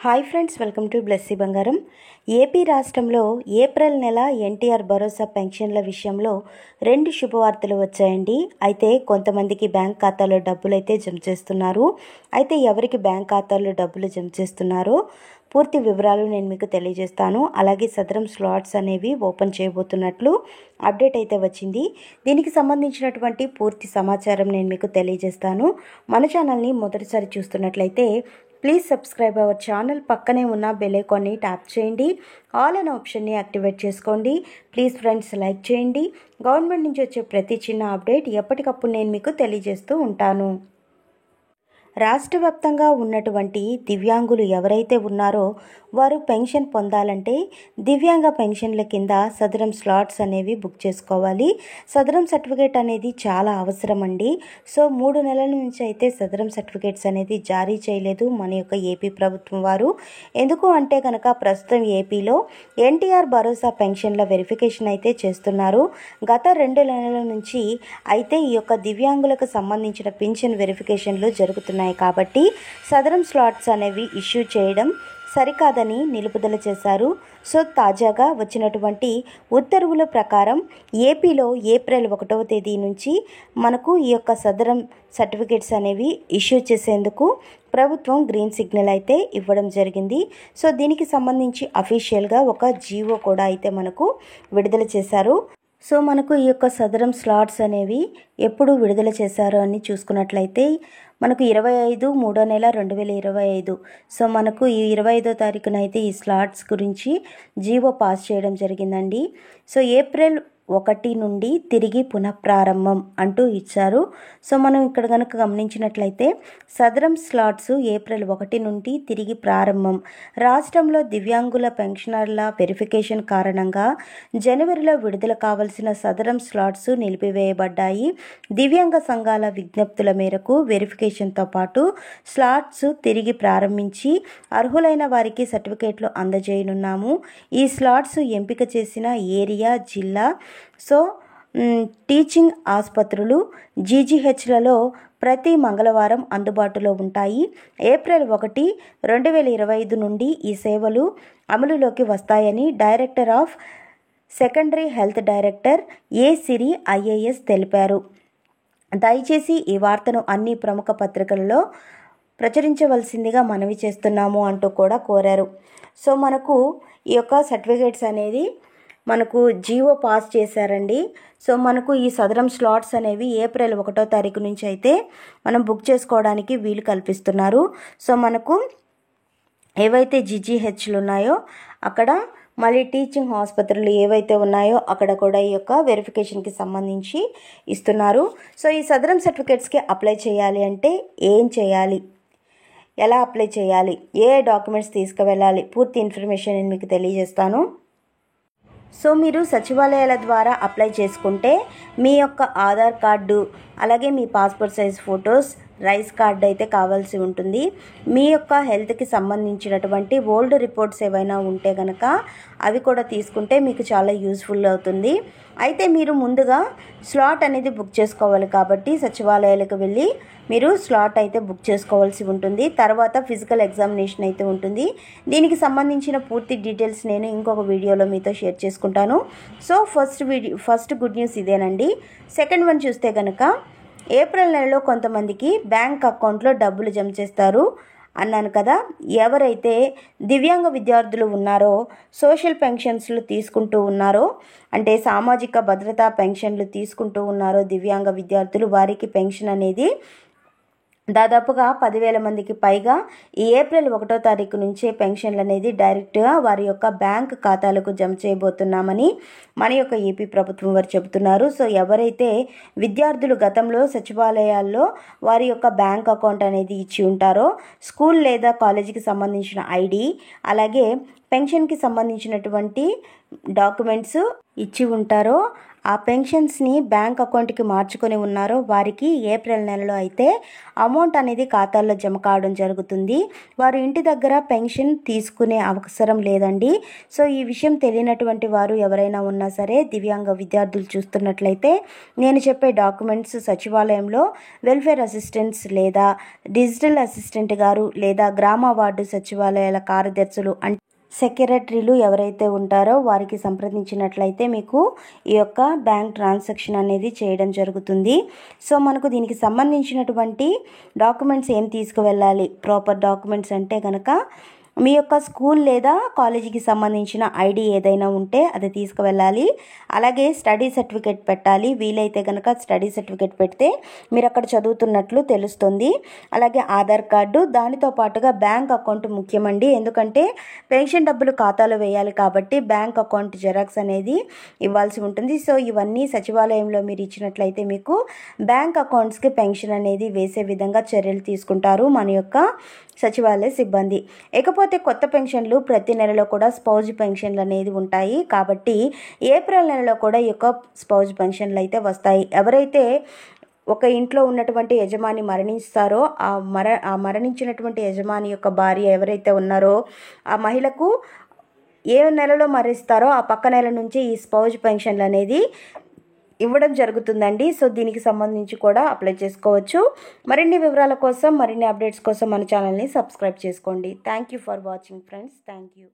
Hi friends, welcome to Blessy బంగారం. AP రాష్ట్రంలో April నెల ఎన్టీఆర్ భరోసా పెన్షన్ల విషయంలో 2 శుభవార్తలు వచ్చాయండి. అయితే కొంతమందికి బ్యాంక్ ఖాతాలో డబ్బులు అయితే జమ చేస్తున్నారు. అయితే ఎవరికి బ్యాంక్ ఖాతాలో డబ్బులు జమ చేస్తున్నారో పూర్తి వివరాలు నేను మీకు తెలియజేస్తాను. అలాగే సదరం స్లాట్స్ అనేవి ఓపెన్ చేయబోతున్నట్లు అప్డేట్ అయితే వచ్చింది. దీనికి సంబంధించినటువంటి పూర్తి సమాచారం నేను మీకు తెలియజేస్తాను. మన ఛానల్ని మొదటిసారి చూస్తున్నట్లయితే ప్లీజ్ సబ్స్క్రైబ్ అవర్ ఛానల్. పక్కనే ఉన్న బెల్ ఐకాన్ని ట్యాప్ చేయండి. ఆల్ అనే ఆప్షన్ని యాక్టివేట్ చేసుకోండి. ప్లీజ్ ఫ్రెండ్స్ లైక్ చేయండి. గవర్నమెంట్ నుంచి వచ్చే ప్రతి చిన్న అప్డేట్ ఎప్పటికప్పుడు నేను మీకు తెలియజేస్తూ ఉంటాను. రాష్ట్ర వ్యాప్తంగా ఉన్నటువంటి దివ్యాంగులు ఎవరైతే ఉన్నారో వారు పెన్షన్ పొందాలంటే దివ్యాంగ పెన్షన్ల కింద సదరం స్లాట్స్ అనేవి బుక్ చేసుకోవాలి. సదరం సర్టిఫికేట్ అనేది చాలా అవసరం అండి. సో 3 నెలల నుంచి అయితే సదరం సర్టిఫికేట్స్ అనేది జారీ చేయలేదు మన యొక్క ఏపీ ప్రభుత్వం వారు. ఎందుకు అంటే కనుక ప్రస్తుతం ఏపీలో ఎన్టీఆర్ భరోసా పెన్షన్ల వెరిఫికేషన్ అయితే చేస్తున్నారు. గత 2 నెలల నుంచి అయితే ఈ యొక్క దివ్యాంగులకు సంబంధించిన పెన్షన్ వెరిఫికేషన్లు జరుగుతున్నాయి. కాబట్టి సదరం స్లాట్స్ అనేవి ఇష్యూ చేయడం సరికాదని నిలుపుదల చేశారు. సో తాజాగా వచ్చినటువంటి ఉత్తర్వుల ప్రకారం ఏపీలో ఏప్రిల్ 1వ తేదీ నుంచి మనకు ఈ యొక్క సదరం సర్టిఫికేట్స్ అనేవి ఇష్యూ చేసేందుకు ప్రభుత్వం గ్రీన్ సిగ్నల్ అయితే ఇవ్వడం జరిగింది. సో దీనికి సంబంధించి అఫీషియల్గా ఒక జీవో కూడా అయితే మనకు విడుదల చేశారు. సో మనకు ఈ యొక్క సదరం స్లాట్స్ అనేవి ఎప్పుడు విడుదల చేశారు అని చూసుకున్నట్లయితే మనకు 25/3/2025 సో మనకు ఈ 25వ తారీఖున అయితే ఈ స్లాట్స్ గురించి జీవో పాస్ చేయడం జరిగిందండి. సో ఏప్రిల్ 1 నుండి తిరిగి పునఃప్రారంభం అంటూ ఇచ్చారు. సో మనం ఇక్కడ కనుక గమనించినట్లయితే సదరం స్లాట్స్ ఏప్రిల్ 1 నుండి తిరిగి ప్రారంభం. రాష్ట్రంలో దివ్యాంగుల పెన్షనర్ల వెరిఫికేషన్ కారణంగా జనవరిలో విడుదల కావాల్సిన సదరం స్లాట్స్ నిలిపివేయబడ్డాయి. దివ్యాంగ సంఘాల విజ్ఞప్తుల మేరకు వెరిఫికేషన్తో పాటు స్లాట్స్ తిరిగి ప్రారంభించి అర్హులైన వారికి సర్టిఫికేట్లు అందజేయనున్నాము. ఈ స్లాట్స్ ఎంపిక చేసిన ఏరియా, జిల్లా, సో టీచింగ్ ఆసుపత్రులు, జీజీహెచ్లలో ప్రతి మంగళవారం అందుబాటులో ఉంటాయి. ఏప్రిల్ 1, 2025 నుండి ఈ సేవలు అమలులోకి వస్తాయని director of secondary health director A Siri IAS తెలిపారు. దయచేసి ఈ వార్తను అన్ని ప్రముఖ పత్రికలలో ప్రచురించవలసిందిగా మనవి చేస్తున్నాము అంటూ కూడా కోరారు. సో మనకు ఈ యొక్క సర్టిఫికేట్స్ అనేది మనకు జీవో పాస్ చేశారండి. సో మనకు ఈ సదరం స్లాట్స్ అనేవి ఏప్రిల్ 1వ తారీఖు నుంచి అయితే మనం బుక్ చేసుకోవడానికి వీలు కల్పిస్తున్నారు. సో మనకు ఏవైతే జీజీహెచ్లు ఉన్నాయో అక్కడ, మళ్ళీ టీచింగ్ ఆసుపత్రులు ఏవైతే ఉన్నాయో అక్కడ కూడా ఈ యొక్క వెరిఫికేషన్కి సంబంధించి ఇస్తున్నారు. సో ఈ సదరం సర్టిఫికేట్స్కి అప్లై చేయాలి అంటే ఏం చేయాలి, ఎలా అప్లై చేయాలి, ఏ డాక్యుమెంట్స్ తీసుకువెళ్ళాలి, పూర్తి ఇన్ఫర్మేషన్ నేను మీకు తెలియజేస్తాను. సో మీరు సచివాలయాల ద్వారా అప్లై చేసుకుంటే మీ యొక్క ఆధార్ కార్డు, అలాగే మీ passport size photos, rice card అయితే కావాల్సి ఉంటుంది. మీ యొక్క హెల్త్కి సంబంధించినటువంటి ఓల్డ్ రిపోర్ట్స్ ఏవైనా ఉంటే కనుక అవి కూడా తీసుకుంటే మీకు చాలా యూస్ఫుల్ అవుతుంది. అయితే మీరు ముందుగా స్లాట్ అనేది బుక్ చేసుకోవాలి కాబట్టి సచివాలయాలకు వెళ్ళి మీరు స్లాట్ అయితే బుక్ చేసుకోవాల్సి ఉంటుంది. తర్వాత ఫిజికల్ ఎగ్జామినేషన్ అయితే ఉంటుంది. దీనికి సంబంధించిన పూర్తి డీటెయిల్స్ నేను ఇంకొక వీడియోలో మీతో షేర్ చేసుకుంటాను. సో ఫస్ట్ గుడ్ న్యూస్ ఇదేనండి. సెకండ్ వన్ చూస్తే కనుక ఏప్రిల్ నెలలో కొంతమందికి బ్యాంక్ అకౌంట్లో డబ్బులు జమ చేస్తారు అన్నాను కదా. ఎవరైతే దివ్యాంగ విద్యార్థులు ఉన్నారో, సోషల్ పెన్షన్స్లు తీసుకుంటూ ఉన్నారో, అంటే సామాజిక భద్రతా పెన్షన్లు తీసుకుంటూ ఉన్నారో దివ్యాంగ విద్యార్థులు, వారికి పెన్షన్ అనేది దాదాపుగా 10,000 మందికి పైగా ఈ ఏప్రిల్ 1వ తారీఖు నుంచే పెన్షన్లు అనేది డైరెక్ట్గా వారి యొక్క బ్యాంక్ ఖాతాలకు జమ చేయబోతున్నామని మన యొక్క ఏపీ ప్రభుత్వం వారు చెబుతున్నారు. సో ఎవరైతే విద్యార్థులు గతంలో సచివాలయాల్లో వారి యొక్క బ్యాంక్ అకౌంట్ అనేది ఇచ్చి ఉంటారో, స్కూల్ లేదా కాలేజీకి సంబంధించిన ఐడి, అలాగే పెన్షన్కి సంబంధించినటువంటి డాక్యుమెంట్స్ ఇచ్చి ఉంటారో ఆ పెన్షన్స్ని బ్యాంక్ అకౌంట్కి మార్చుకొని ఉన్నారో వారికి ఏప్రిల్ నెలలో అయితే అమౌంట్ అనేది ఖాతాల్లో జమ కావడం జరుగుతుంది. వారు ఇంటి దగ్గర పెన్షన్ తీసుకునే అవసరం లేదండి. సో ఈ విషయం తెలియనటువంటి వారు ఎవరైనా ఉన్నా సరే, దివ్యాంగ విద్యార్థులు చూస్తున్నట్లయితే నేను చెప్పే డాక్యుమెంట్స్ సచివాలయంలో వెల్ఫేర్ అసిస్టెంట్స్ లేదా డిజిటల్ అసిస్టెంట్ గారు లేదా గ్రామ వార్డు సచివాలయాల కార్యదర్శులు సెక్రటరీలు ఎవరైతే ఉంటారో వారికి సంప్రదించినట్లయితే మీకు ఈ యొక్క బ్యాంక్ ట్రాన్సాక్షన్ అనేది చేయడం జరుగుతుంది. సో మనకు దీనికి సంబంధించినటువంటి డాక్యుమెంట్స్ ఏం తీసుకువెళ్ళాలి, ప్రాపర్ డాక్యుమెంట్స్ అంటే కనుక మీ యొక్క స్కూల్ లేదా కాలేజీకి సంబంధించిన ఐడి ఏదైనా ఉంటే అది తీసుకువెళ్ళాలి. అలాగే స్టడీ సర్టిఫికేట్ పెట్టాలి. వీలైతే కనుక స్టడీ సర్టిఫికేట్ పెడితే మీరు అక్కడ చదువుతున్నట్లు తెలుస్తుంది. అలాగే ఆధార్ కార్డు, దానితో పాటుగా బ్యాంక్ అకౌంట్ ముఖ్యమండి. ఎందుకంటే పెన్షన్ డబ్బులు ఖాతాలో వేయాలి కాబట్టి బ్యాంక్ అకౌంట్ జెరాక్స్ అనేది ఇవ్వాల్సి ఉంటుంది. సో ఇవన్నీ సచివాలయంలో మీరు ఇచ్చినట్లయితే మీకు బ్యాంక్ అకౌంట్స్కి పెన్షన్ అనేది వేసే విధంగా చర్యలు తీసుకుంటారు మన యొక్క సచివాలయ సిబ్బంది. ఇకపోతే కొత్త పెన్షన్లు ప్రతి నెలలో కూడా స్పౌజ్ పెన్షన్లు అనేది ఉంటాయి. కాబట్టి ఏప్రిల్ నెలలో కూడా ఈ యొక్క స్పౌజ్ పెన్షన్లు అయితే వస్తాయి. ఎవరైతే ఒక ఇంట్లో ఉన్నటువంటి యజమాని మరణిస్తారో ఆ మరణించినటువంటి యజమాని యొక్క భార్య ఎవరైతే ఉన్నారో ఆ మహిళకు ఏ నెలలో మరణిస్తారో ఆ పక్క నెల నుంచి ఈ స్పౌజ్ పెన్షన్లు అనేది ఇవ్వడం జరుగుతుందండి. సో దీనికి సంబంధించి కూడా అప్లై చేసుకోవచ్చు. మరిన్ని వివరాల కోసం, మరిన్ని అప్డేట్స్ కోసం మన ఛానల్ని సబ్స్క్రైబ్ చేసుకోండి. Thank you for watching friends. Thank you.